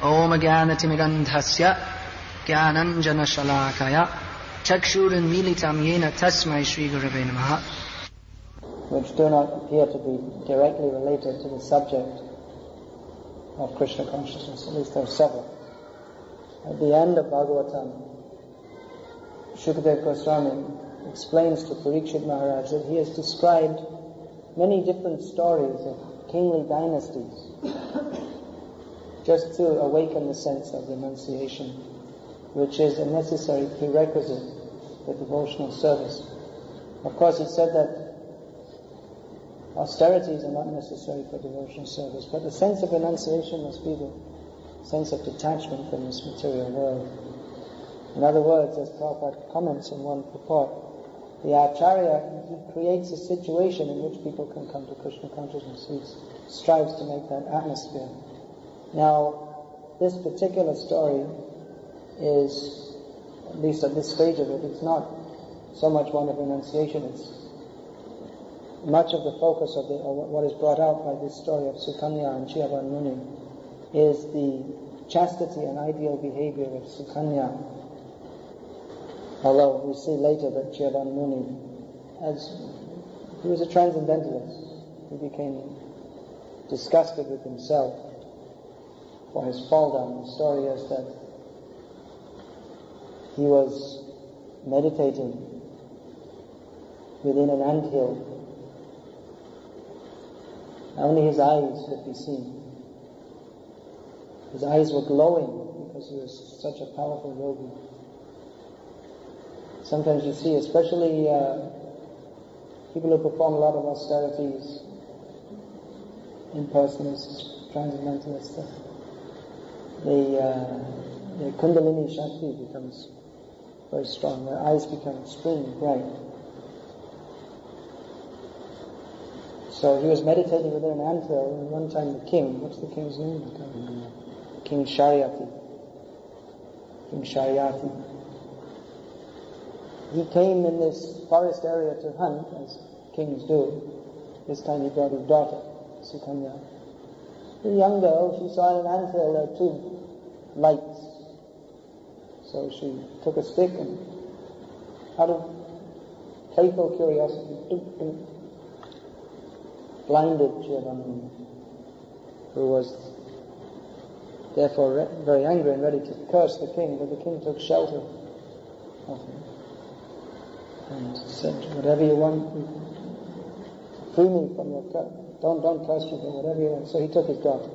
Om Jnanatimidandhasya Jnananjana Shalakaya Chakshuranmilitam Yena Tasmai Shri Gurave Namaha, which do not appear to be directly related to the subject of Krishna consciousness. At least there are several. At the end of Bhagavatam, Shukadeva Goswami explains to Parikshit Maharaj that he has described many different stories of kingly dynasties just to awaken the sense of renunciation, which is a necessary prerequisite for devotional service. Of course, he said that austerities are not necessary for devotional service, but the sense of renunciation must be the sense of detachment from this material world. In other words, as Prabhupada comments in one purport, the Acharya, he creates a situation in which people can come to Krishna consciousness. He strives to make that atmosphere. Now, this particular story is, at least at this stage of it, it's not so much one of renunciation. It's much of the focus of what is brought out by this story of Sukanya and Chiyavan Muni is the chastity and ideal behavior of Sukanya. Although we see later that Chiyavan Muni, he was a transcendentalist. He became disgusted with himself for his fall down. The story is that he was meditating within an anthill. Only his eyes could be seen. His eyes were glowing because he was such a powerful yogi. Sometimes you see, especially people who perform a lot of austerities, impersonalists, transcendentalists, the Kundalini Shakti becomes very strong. Their eyes become extremely bright. So he was meditating within an anthill, and one time the king, what's the king's name? I can't remember. King Shariati. He came in this forest area to hunt, as kings do. This time he brought his daughter, Sukanya. The young girl, she saw in an anthill there were two lights. So she took a stick and, out of playful curiosity, blinded Chiyavan, who was therefore very angry and ready to curse the king, but the king took shelter of him and said, whatever you want, free me from your curse. Don't curse me, but whatever you want. So he took his daughter.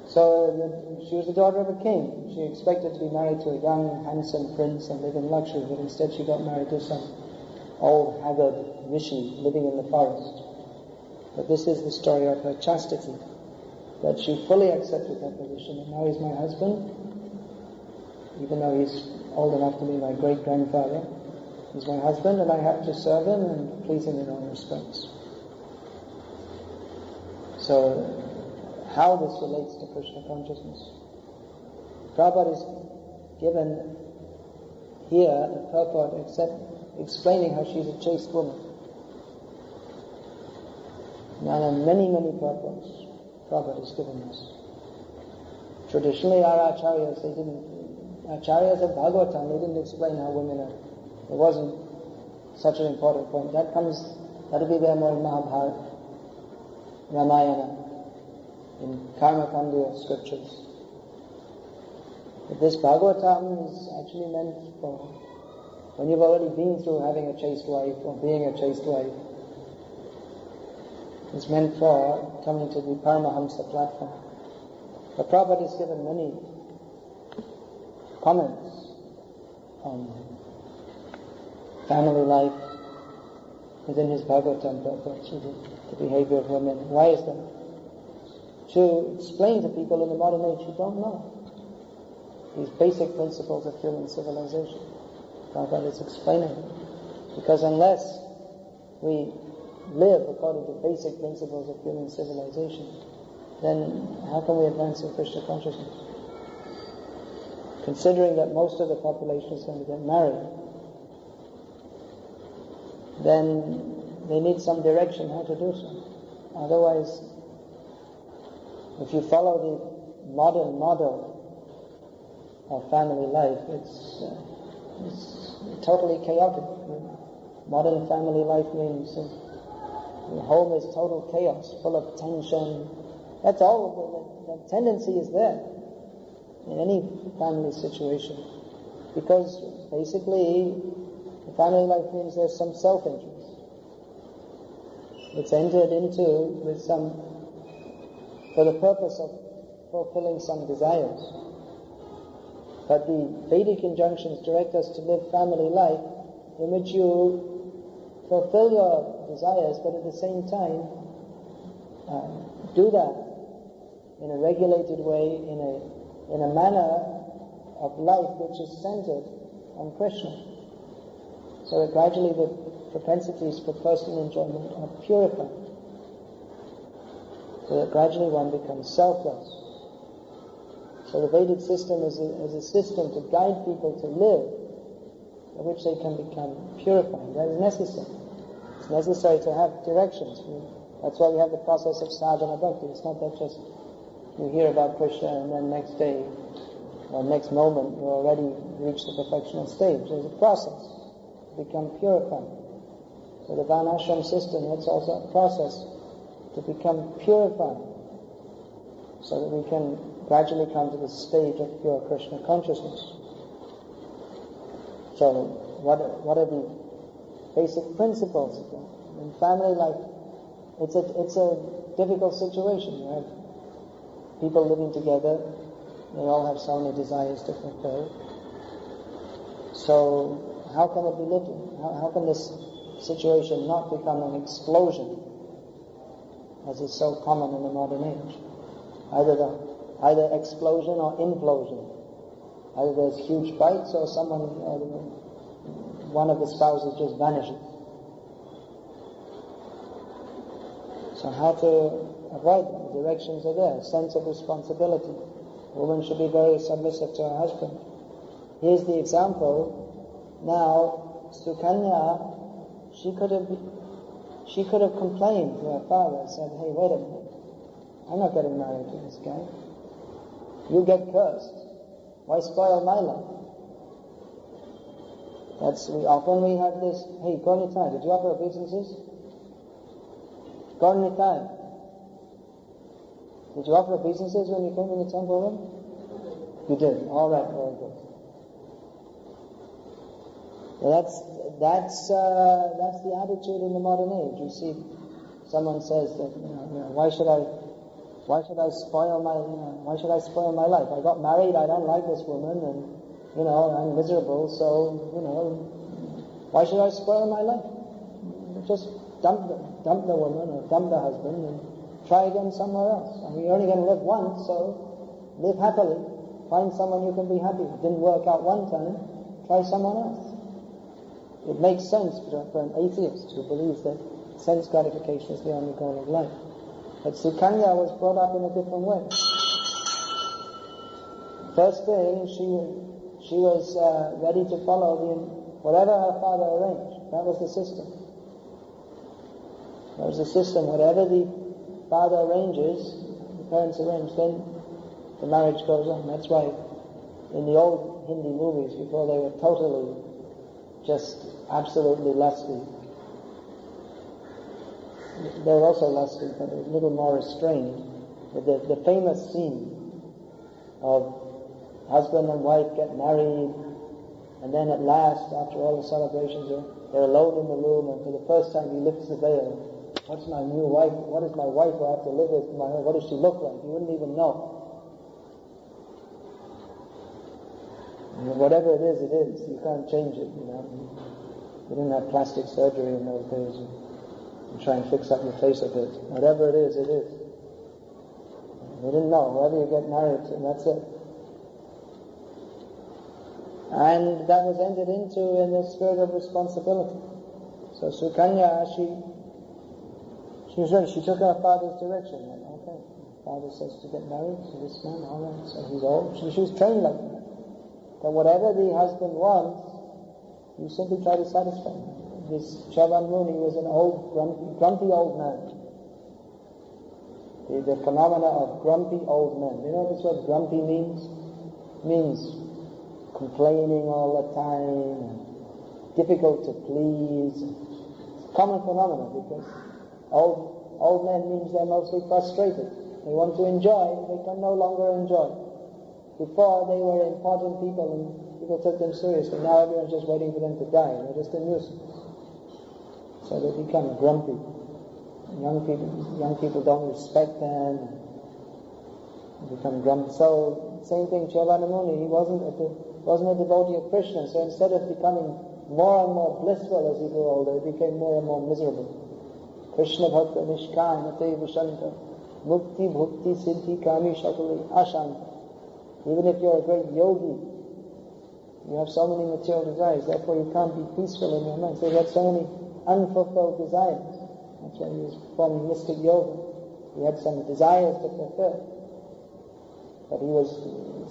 So she was the daughter of a king. She expected to be married to a young, handsome prince and live in luxury, but instead she got married to some old, haggard rishi living in the forest. But this is the story of her chastity, that she fully accepted that position, and now he's my husband, even though he's old enough to be my great-grandfather. He's my husband, and I have to serve him and please him in all respects. So, how this relates to Krishna consciousness? Prabhupada is given here a purport explaining how she's a chaste woman. Now, there are many, many purports Prabhupada has given us. Traditionally, our acharyas, acharyas of Bhagavatam, they didn't explain how women are. It wasn't such an important point. That'll be there more in Mahabharata, Ramayana, in Karma-Kandiya scriptures. But this Bhagavatam is actually meant for when you've already been through having a chaste wife or being a chaste wife. It's meant for coming to the Paramahamsa platform. But Prabhupada has given many comments on family life within his Bhagavatam purports, the behavior of women. Why is that? To explain to people in the modern age who don't know these basic principles of human civilization. Prabhupada is explaining it. Because unless we live according to basic principles of human civilization, then how can we advance in Krishna consciousness? Considering that most of the population is going to get married, then they need some direction how to do so. Otherwise, if you follow the modern model of family life, it's totally chaotic. Modern family life means the home is total chaos, full of tension. That's all. The tendency is there in any family situation, because basically the family life means there's some self-interest. It's entered into with for the purpose of fulfilling some desires. But the Vedic injunctions direct us to live family life in which you fulfill your desires, but at the same time do that in a regulated way, in a manner of life which is centered on Krishna. So that gradually the propensities for personal enjoyment are purified. So that gradually one becomes selfless. So the Vedic system is a system to guide people to live, by which they can become purified. That is necessary. It's necessary to have directions. That's why we have the process of sadhana bhakti. It's not that just you hear about Krishna and then next day or next moment you already reach the perfectional stage. There's a process to become purified. So the Varnashram system, that's also a process to become purified, so that we can gradually come to the stage of pure Krishna consciousness. So, what are the basic principles in family life? It's a difficult situation. You have people living together; they all have so many desires to fulfill. So, how can it be lived in? How can this situation not become an explosion, as is so common in the modern age? Either explosion or implosion. Either there's huge fights or one of the spouses just vanishes. So how to avoid that? The directions are there. Sense of responsibility. A woman should be very submissive to her husband. Here's the example. Now, Sukanya, she could have complained to her father and said, "Hey, wait a minute. I'm not getting married to this guy. You get cursed. Why spoil my life?" Often we have this, "Hey, Gornitai, did you offer obeisances? Gornitai, did you offer obeisances when you came in the temple room?" You did. All right, very good. Well, that's the attitude in the modern age. You see, someone says that, why should I spoil my life? I got married, I don't like this woman, and I'm miserable, so why should I spoil my life? Just dump the woman or dump the husband and try again somewhere else. I mean, you're only going to live once, so live happily. Find someone you can be happy with. Didn't work out one time, try someone else. It makes sense for an atheist who believes that sense gratification is the only goal of life. But Sukanya was brought up in a different way. First thing, she was ready to follow whatever her father arranged. That was the system. Whatever the father arranges, the parents arrange, then the marriage goes on. That's why in the old Hindi movies, before they were totally just absolutely lusty, they were also lusty, but a little more restrained. The famous scene of husband and wife get married, and then at last, after all the celebrations, they're alone in the room, and for the first time he lifts the veil. What's my new wife? What is my wife who I have to live with? What does she look like? You wouldn't even know. Whatever it is, it is. You can't change it, We didn't have plastic surgery in those days. You try and fix up your face a bit. Whatever it is, it is. We didn't know. Whoever you get married to, that's it. And that was entered into in the spirit of responsibility. So Sukanya, she was ready. She took her father's direction. Okay, father says to get married to this man. All right, so he's old. She was trained like that. That whatever the husband wants, you simply try to satisfy him. This Chavan Muni was an old, grumpy old man. the phenomena of grumpy old men. You know what this word grumpy means? It means complaining all the time, and difficult to please. It's a common phenomenon because old men means they're mostly frustrated. They want to enjoy, they can no longer enjoy. Before they were important people and people took them seriously. Now everyone's just waiting for them to die. They're just a nuisance. So they become grumpy. Young people don't respect them. They become grumpy. So same thing, Chaitanya Muni, he wasn't a devotee of Krishna. So instead of becoming more and more blissful as he grew older, he became more and more miserable. Krishna Bhakta Nishkam Mate Vishanta Mukti Bhukti Siddhi Kami Shakali Ashanta. Even if you're a great yogi, you have so many material desires, therefore you can't be peaceful in your mind. So he had so many unfulfilled desires. That's why he was performing mystic yoga. He had some desires to fulfill. But he was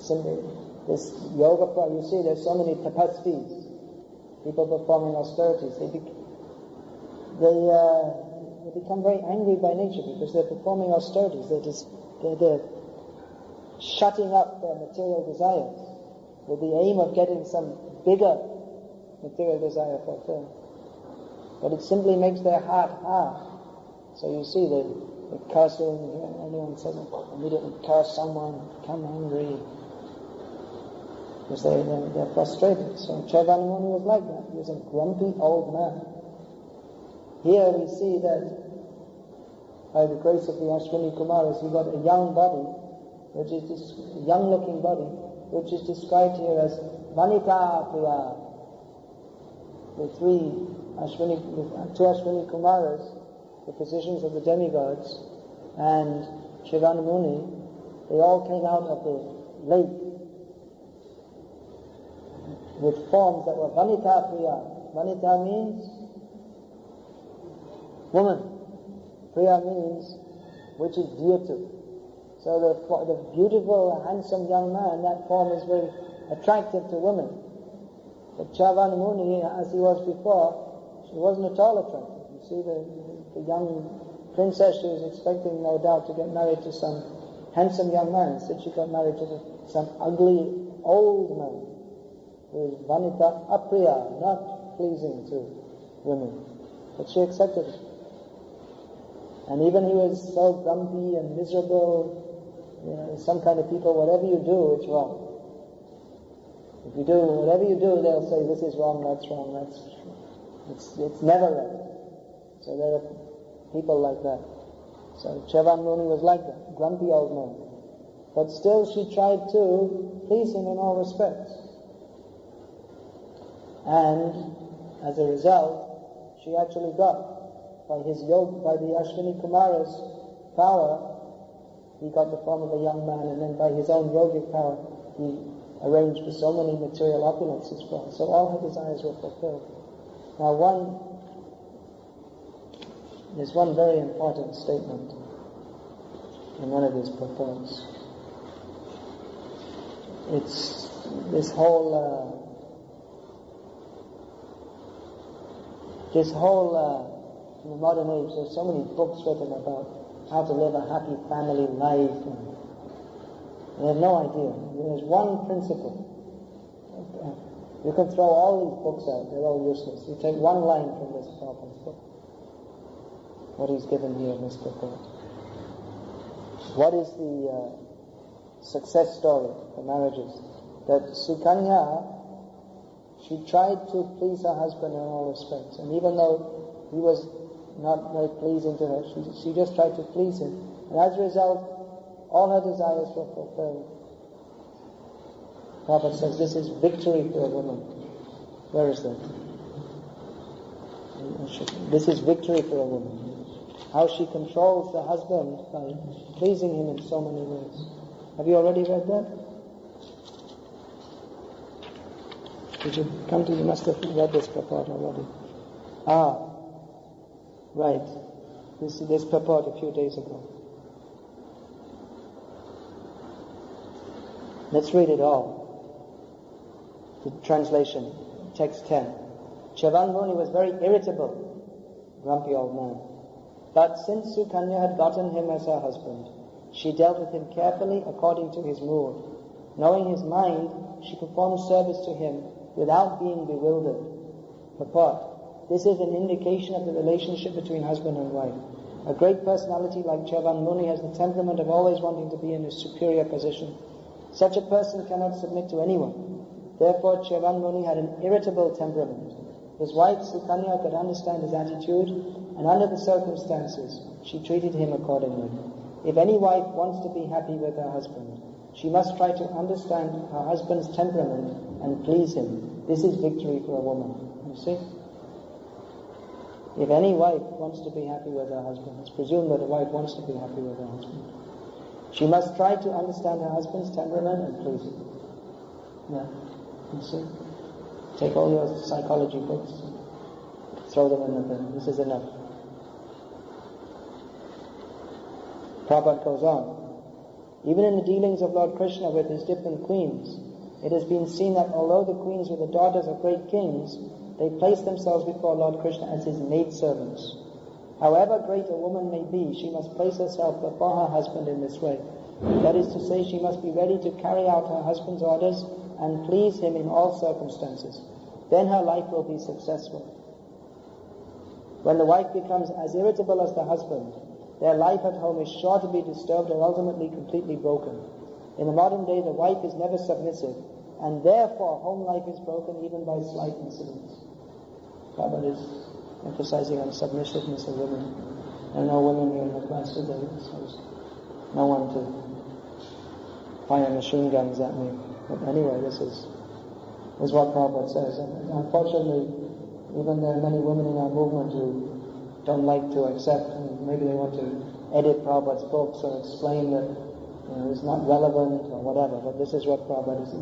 simply, this yoga, you see there's so many tapasvis, people performing austerities. They become very angry by nature because they're performing austerities. They're shutting up their material desires with the aim of getting some bigger material desire fulfilled. But it simply makes their heart hard. So you see the cursing, anyone says immediately curse someone, become angry, because they're frustrated. So Chaitanya Muni was like that. He was a grumpy old man. Here we see that by the grace of the Ashwini Kumaras, he got a young body, which is a young-looking body, which is described here as Vanita Priya. The two Ashwini Kumaras, the physicians of the demigods, and Chaitanya Muni, they all came out of the lake with forms that were Vanita Priya. Vanita means woman. Priya means which is dear to. So the beautiful, handsome young man, that form is very attractive to women. But Chaitanya Muni, as he was before, she wasn't at all attractive. You see, the young princess, she was expecting, no doubt, to get married to some handsome young man. Instead, she got married to some ugly old man who is Vanita Apriya, not pleasing to women. But she accepted it. And even he was so grumpy and miserable. Some kind of people, whatever you do, it's wrong. Whatever you do, they'll say, this is wrong, that's wrong, it's never right. So there are people like that. So Chaitanya Muni was like that, grumpy old man. But still she tried to please him in all respects. And as a result, she actually got, by the Ashwini Kumara's power, he got the form of a young man, and then by his own yogic power, he arranged for so many material opulences for her. So all her desires were fulfilled. Now there's one very important statement in one of his purports. It's this whole in the modern age, there's so many books written about how to live a happy family life, and they have no idea. There's one principle. You can throw all these books out, they're all useless. You take one line from this Prabhupada's book, what he's given here in this purport. What is the success story for marriages? That Sukanya, she tried to please her husband in all respects, and even though he was not very pleasing to her, she just tried to please him, and as a result, all her desires were fulfilled. Prabhupada says this is victory for a woman. Where is that? This is victory for a woman. How she controls the husband by pleasing him in so many ways. Have you already read that? Did you come to? You must have read this purport already. Right. This purport a few days ago. Let's read it all. The translation, text 10. Chaitanya Muni was very irritable, grumpy old man. But since Sukanya had gotten him as her husband, she dealt with him carefully according to his mood. Knowing his mind, she performed service to him without being bewildered. Purport: this is an indication of the relationship between husband and wife. A great personality like Chavan Muni has the temperament of always wanting to be in a superior position. Such a person cannot submit to anyone. Therefore, Chavan Muni had an irritable temperament. His wife Sukanya could understand his attitude, and under the circumstances, she treated him accordingly. If any wife wants to be happy with her husband, she must try to understand her husband's temperament and please him. This is victory for a woman. You see? If any wife wants to be happy with her husband, it's presumed that a wife wants to be happy with her husband. She must try to understand her husband's temperament and please him. Yeah. You see? Take all your psychology books, throw them in the bin. This is enough. Prabhupada goes on. Even in the dealings of Lord Krishna with his different queens, it has been seen that although the queens were the daughters of great kings, they placed themselves before Lord Krishna as his maidservants. However great a woman may be, she must place herself before her husband in this way. That is to say, she must be ready to carry out her husband's orders and please him in all circumstances. Then her life will be successful. When the wife becomes as irritable as the husband, their life at home is sure to be disturbed or ultimately completely broken. In the modern day, the wife is never submissive, and therefore home life is broken even by slight incidents. Prabhupada is emphasizing on submissiveness of women. There are no women here in the class today, so no one to fire machine guns at me. But anyway, this is what Prabhupada says. And unfortunately, even there are many women in our movement who don't like to accept, and maybe they want to edit Prabhupada's books or explain that it's not relevant or whatever, but this is what Prabhupada is.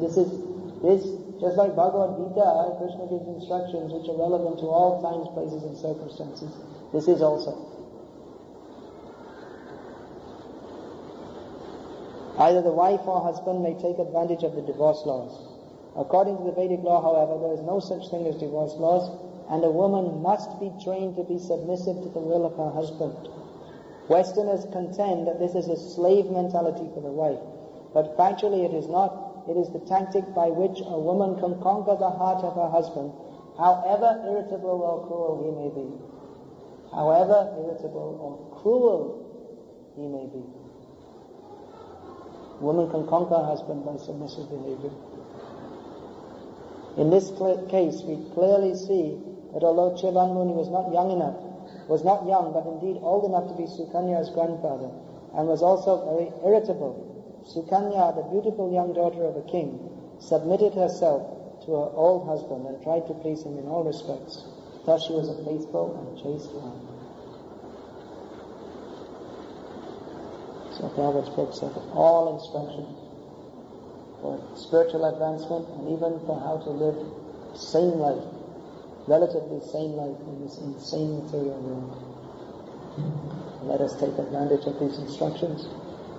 This, just like Bhagavad Gita, Krishna gives instructions which are relevant to all times, places and circumstances. This is also. Either the wife or husband may take advantage of the divorce laws. According to the Vedic law, however, there is no such thing as divorce laws, and a woman must be trained to be submissive to the will of her husband. Westerners contend that this is a slave mentality for the wife, but factually it is not. It is the tactic by which a woman can conquer the heart of her husband, however irritable or cruel he may be. However irritable or cruel he may be. A woman can conquer her husband by submissive behavior. In this case, we clearly see that although Chavan Muni was not young, but indeed old enough to be Sukanya's grandfather, and was also very irritable, Sukanya, the beautiful young daughter of a king, submitted herself to her old husband and tried to please him in all respects. Thus she was a faithful and chaste wife. So Prabhupada's books have all instructions for spiritual advancement and even for how to live sane life, relatively sane life in this insane material world. Let us take advantage of these instructions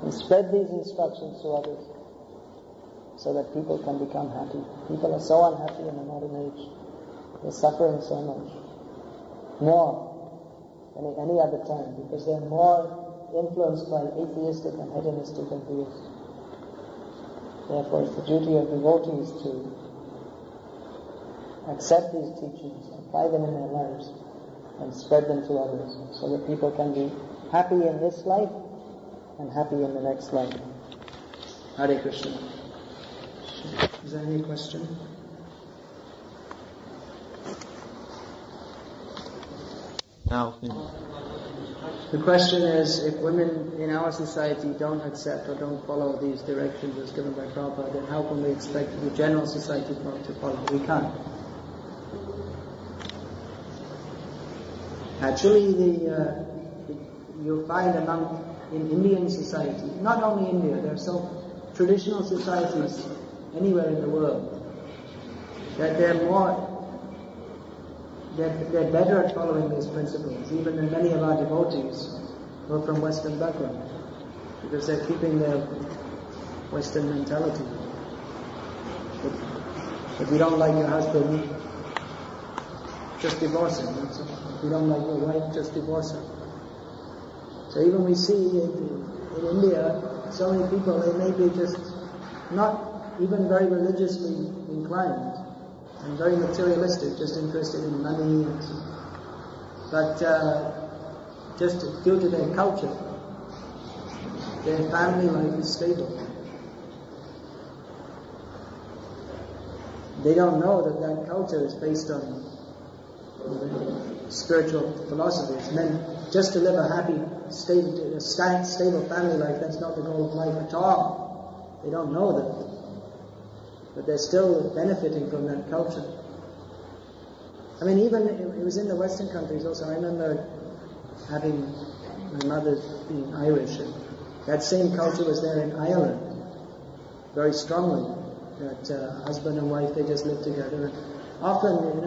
and spread these instructions to others so that people can become happy. People are so unhappy in the modern age. They're suffering so much. More than any other time, because they're more influenced by atheistic and hedonistic ideas. Therefore, it's the duty of devotees to accept these teachings, apply them in their lives, and spread them to others, so that people can be happy in this life and happy in the next life. Hare Krishna. Is there any question? Now, the question is, if women in our society don't accept or don't follow these directions as given by Prabhupada, then how can we expect the general society to follow? We can't. Actually, you'll find in Indian society, not only India, there are so traditional societies anywhere in the world, that they're better at following these principles, even than many of our devotees who are from Western background, because they're keeping their Western mentality. If you don't like your husband, just divorce him. If you don't like your wife, just divorce her. So even we see in India, so many people, they may be just not even very religiously inclined and very materialistic, just interested in money, but just due to their culture, their family life is stable. They don't know that culture is based on spiritual philosophy. It's meant just to live a happy, stable family life. That's not the goal of life at all. They don't know that. But they're still benefiting from that culture. I mean, even it was in the Western countries also. I remember having my mother being Irish, and that same culture was there in Ireland very strongly. That husband and wife, they just live together. And often,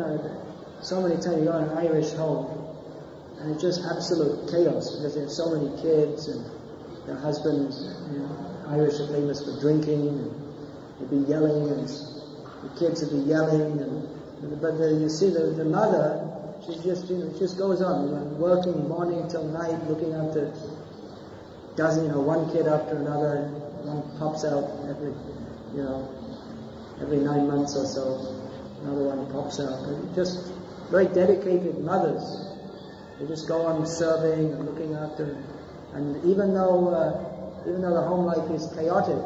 so many times you go in an Irish home, and it's just absolute chaos because they have so many kids, and their husbands, Irish are famous for drinking, and they'd be yelling, and the kids would be yelling, but you see the mother, she just goes on, working morning till night, looking after one kid after another. One pops out every 9 months or so, another one pops out. But just very dedicated mothers. They just go on serving and looking after. And even though the home life is chaotic,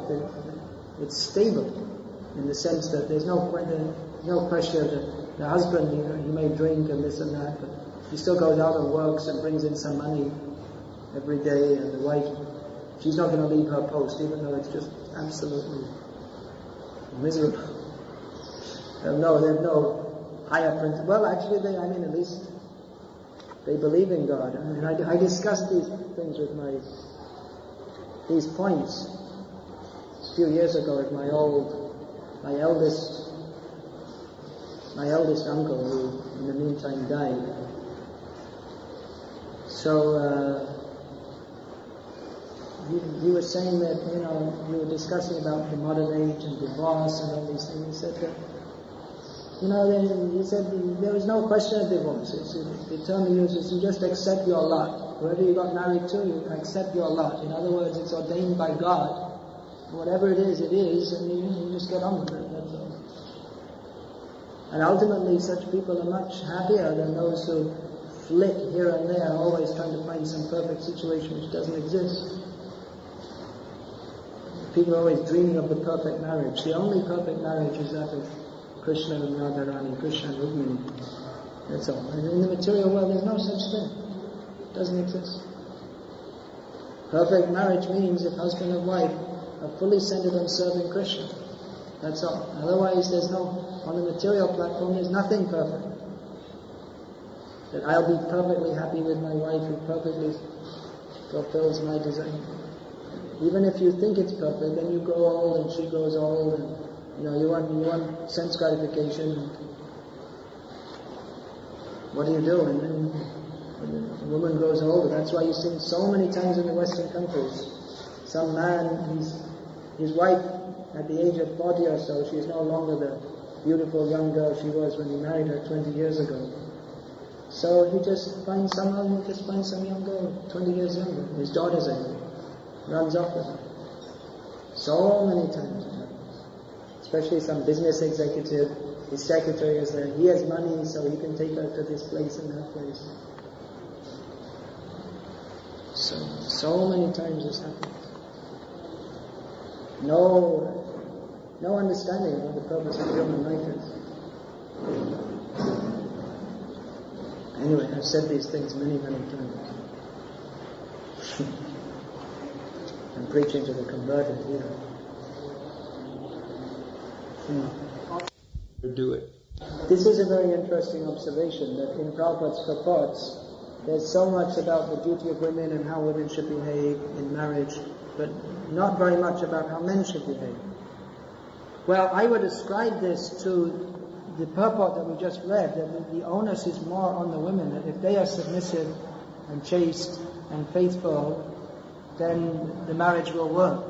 it's stable in the sense that there's no pressure that the husband, he may drink and this and that, but he still goes out and works and brings in some money every day, and the wife, she's not going to leave her post, even though it's just absolutely miserable. They have no higher principle. Well, actually, at least they believe in God. And I discussed these things with these points a few years ago with my eldest uncle, who in the meantime died. So he was saying that, we were discussing about the modern age and divorce and all these things. He said that, he said there is no question of divorce. The term he uses, you just accept your lot. Whoever you got married to, you accept your lot. In other words, it's ordained by God. Whatever it is, and you just get on with it. That's all. And ultimately, such people are much happier than those who flit here and there, always trying to find some perfect situation which doesn't exist. People are always dreaming of the perfect marriage. The only perfect marriage is that of Krishna and Radharani, Krishna and Rukmini. That's all. And in the material world, there's no such thing. It doesn't exist. Perfect marriage means if husband and wife are fully centered on serving Krishna. That's all. Otherwise, on the material platform, there's nothing perfect. That I'll be perfectly happy with my wife who perfectly fulfills my desire. Even if you think it's perfect, then you grow old and she grows old, and you want sense gratification. What do you do? And then when the woman grows older, that's why you see so many times in the Western countries, some man, his wife at the age of 40 or so, she's no longer the beautiful young girl she was when he married her 20 years ago. So he just finds some young girl 20 years younger. His daughter's age. Runs off with her. So many times it happens. Especially some business executive, his secretary is there, he has money so he can take her to this place and that place. So many times this happens. No understanding of what the purpose of human life is. Anyway, I've said these things many, many times. I'm preaching to the converted here. Do it. This is a very interesting observation, that in Prabhupada's purports, there's so much about the duty of women and how women should behave in marriage, but not very much about how men should behave. Well, I would ascribe this to the purport that we just read, that the onus is more on the women, that if they are submissive and chaste and faithful, then the marriage will work.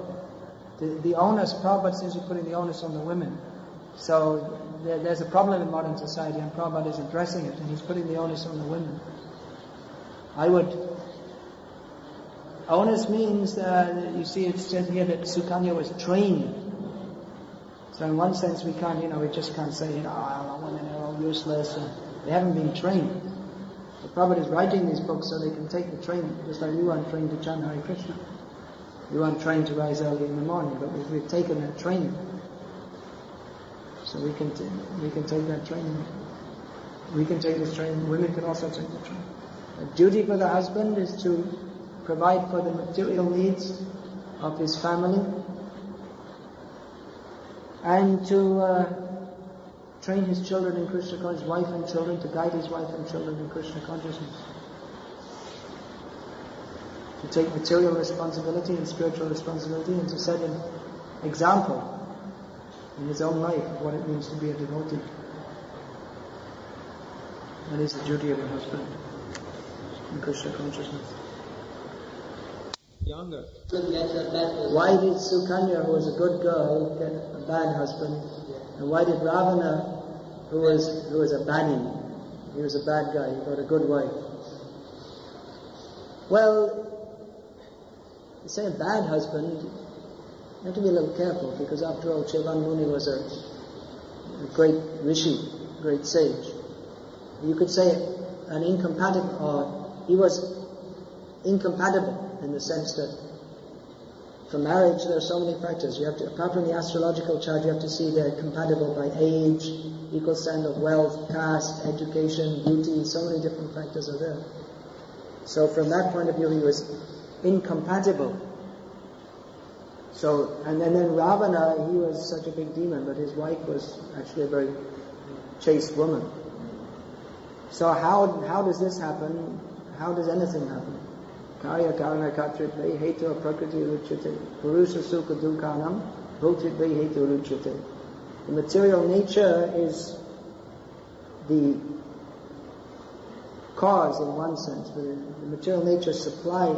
The onus, Prabhupada seems to be putting the onus on the women. So there's a problem in modern society, and Prabhupada is addressing it, and he's putting the onus on the women. I would Onus means, you see it said here that Sukanya was trained. So in one sense we can't, we just can't say, women are all useless, and they haven't been trained. The Prabhupada is writing these books so they can take the training, just like you aren't trained to chant Hare Krishna. You aren't trained to rise early in the morning, but we've taken that training. So we can take that training. We can take this training, women can also take the training. The duty for the husband is to provide for the material needs of his family and to train his children in Krishna consciousness, his wife and children, to guide his wife and children in Krishna consciousness. To take material responsibility and spiritual responsibility and to set an example in his own life of what it means to be a devotee. That is the duty of a husband in Krishna consciousness. Younger. Why did Sukanya, who was a good girl, get a bad husband? And why did Ravana, who was a baddie, he was a bad guy, he got a good wife? Well, you say a bad husband, you have to be a little careful, because after all, Chevan Muni was a great rishi, great sage. You could say an incompatible, or he was incompatible in the sense that for marriage there are so many factors. You have to, apart from the astrological chart, you have to see they're compatible by age, equal standard of wealth, caste, education, beauty, so many different factors are there. So from that point of view he was incompatible. So, and then Ravana, he was such a big demon, but his wife was actually a very chaste woman. So how does this happen? How does anything happen? Karya karana katritve hetu prakriti ruchyate purusha sukha dukhanam bhutritve hetu ruchyate. The material nature is the cause in one sense. The material nature supply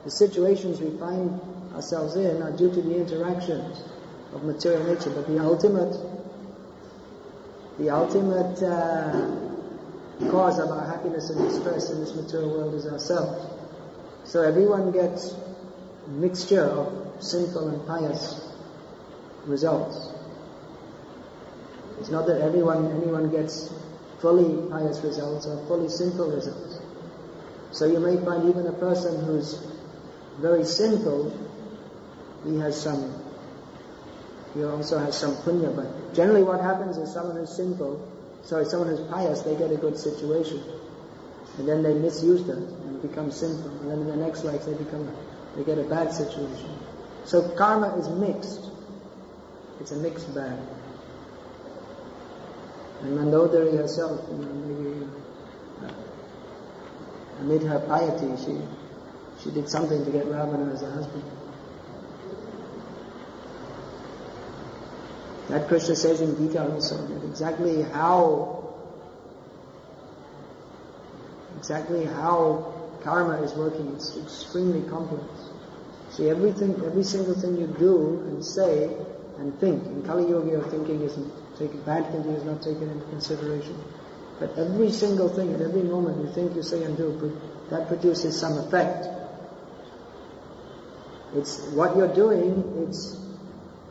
the situations we find ourselves in are due to the interactions of material nature, but the ultimate cause of our happiness and distress in this material world is ourselves. So everyone gets a mixture of sinful and pious results. It's not that anyone gets fully pious results or fully sinful results. So you may find even a person who's very sinful, he also has some punya, but generally what happens is someone who's pious, they get a good situation. And then they misuse that and become sinful. And then in the next life they get a bad situation. So karma is mixed. It's a mixed bag. And Mandodari herself, maybe amid her piety, she did something to get Ravana as a husband. That Krishna says in Gita also, that exactly how karma is working, it's extremely complex. See, every single thing you do and say and think, in Kali Yuga your thinking isn't taken, bad thinking is not taken into consideration. But every single thing, at every moment you think, you say and do, that produces some effect. It's what you're doing, it's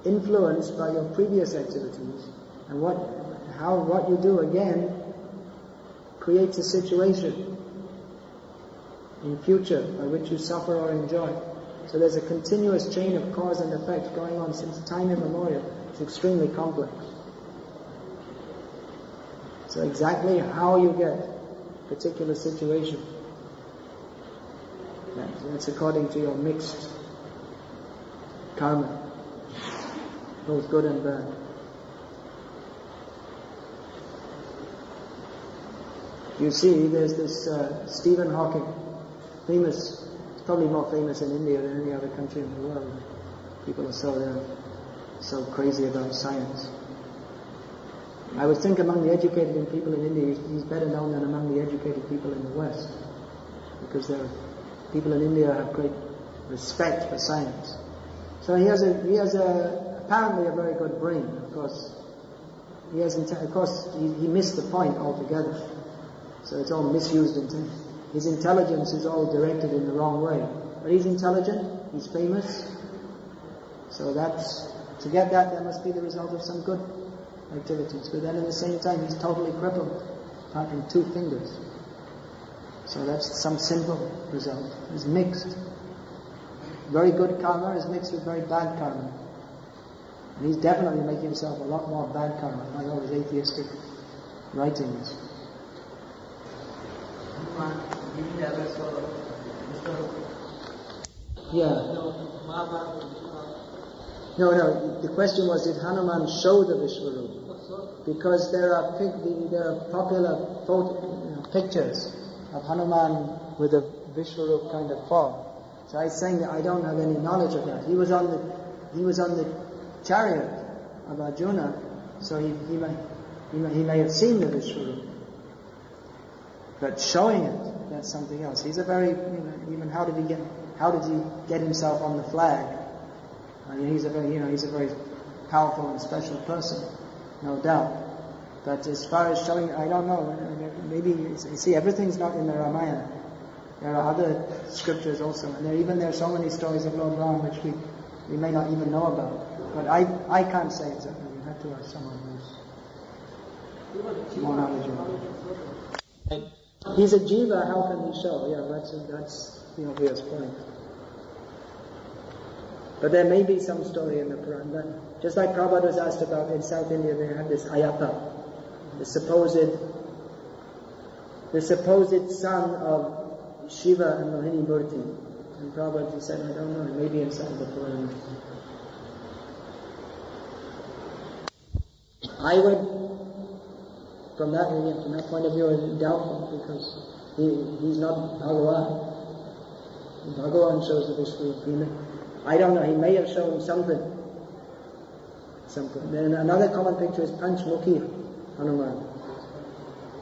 influenced by your previous activities, and what you do again creates a situation in future by which you suffer or enjoy. So there's a continuous chain of cause and effect going on since time immemorial. It's extremely complex. So exactly how you get a particular situation, that's according to your mixed karma, both good and bad. You see, there's this Stephen Hawking, famous, probably more famous in India than any other country in the world. People are so crazy about science. I would think among the educated people in India, he's better known than among the educated people in the West, because people in India have great respect for science. So he has apparently a very good brain. Of course, he missed the point altogether. So it's all misused his intelligence is all directed in the wrong way. But he's intelligent, he's famous, so to get that, there must be the result of some good activities. But then at the same time, he's totally crippled, apart from 2 fingers. So that's some simple result. It's mixed. Very good karma is mixed with very bad karma. And he's definitely making himself a lot more bad karma by all his atheistic writings. Yeah. No, the question was, did Hanuman show the Vishwarup? Because there are popular pictures of Hanuman with a Vishwarup kind of form. So I was saying that I don't have any knowledge of that. He was on the chariot of Arjuna, so he may have seen the Vishwarup. But showing it, that's something else. He's a very, even how did he get himself on the flag? I mean, he's a very powerful and special person, no doubt. But as far as showing, I don't know. Maybe you see, everything's not in the Ramayana. There are other scriptures also, and there are so many stories of Lord Ram which we may not even know about. But I can't say exactly. You have to ask someone who's more knowledgeable. He's a jiva. How can he show? Yeah, that's the obvious point. But there may be some story in the Quran. Just like Prabhupada was asked about in South India, they have this Ayappa, the supposed son of Shiva and Mohini Murti. And Prabhupada said, I don't know, it may be in some of the Quran. I would, from that point of view, is doubtful, because he's not Bhagavan. Bhagavan shows the Vishwarup. I don't know, he may have shown something. Then another common picture is Panchmukhi Hanuman,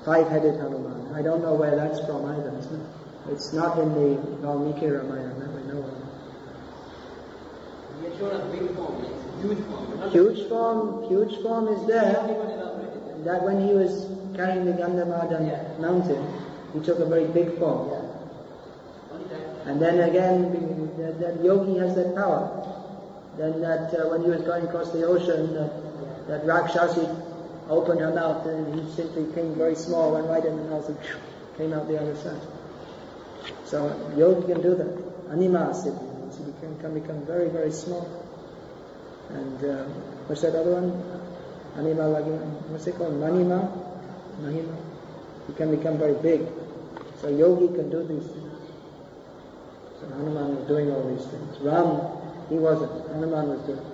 5-headed Hanuman. I don't know where that's from either, isn't it? It's not in the Valmiki Ramayana that we know of. He had shown a big form, huge form. Huge form is there. That when he was carrying the Gandhamadhan mountain, he took a very big form. And then again, that yogi has that power. Then that when he was going across the ocean, that Rakshasi opened her mouth and he simply came very small, went right in the mouth and came out the other side. So yogi can do that. Anima siddhi. So he can become very, very small. And what's that other one? Anima lagi. What's it called? Mahima. He can become very big. So yogi can do these things. So Hanuman was doing all these things. Ram, he wasn't. Hanuman was doing.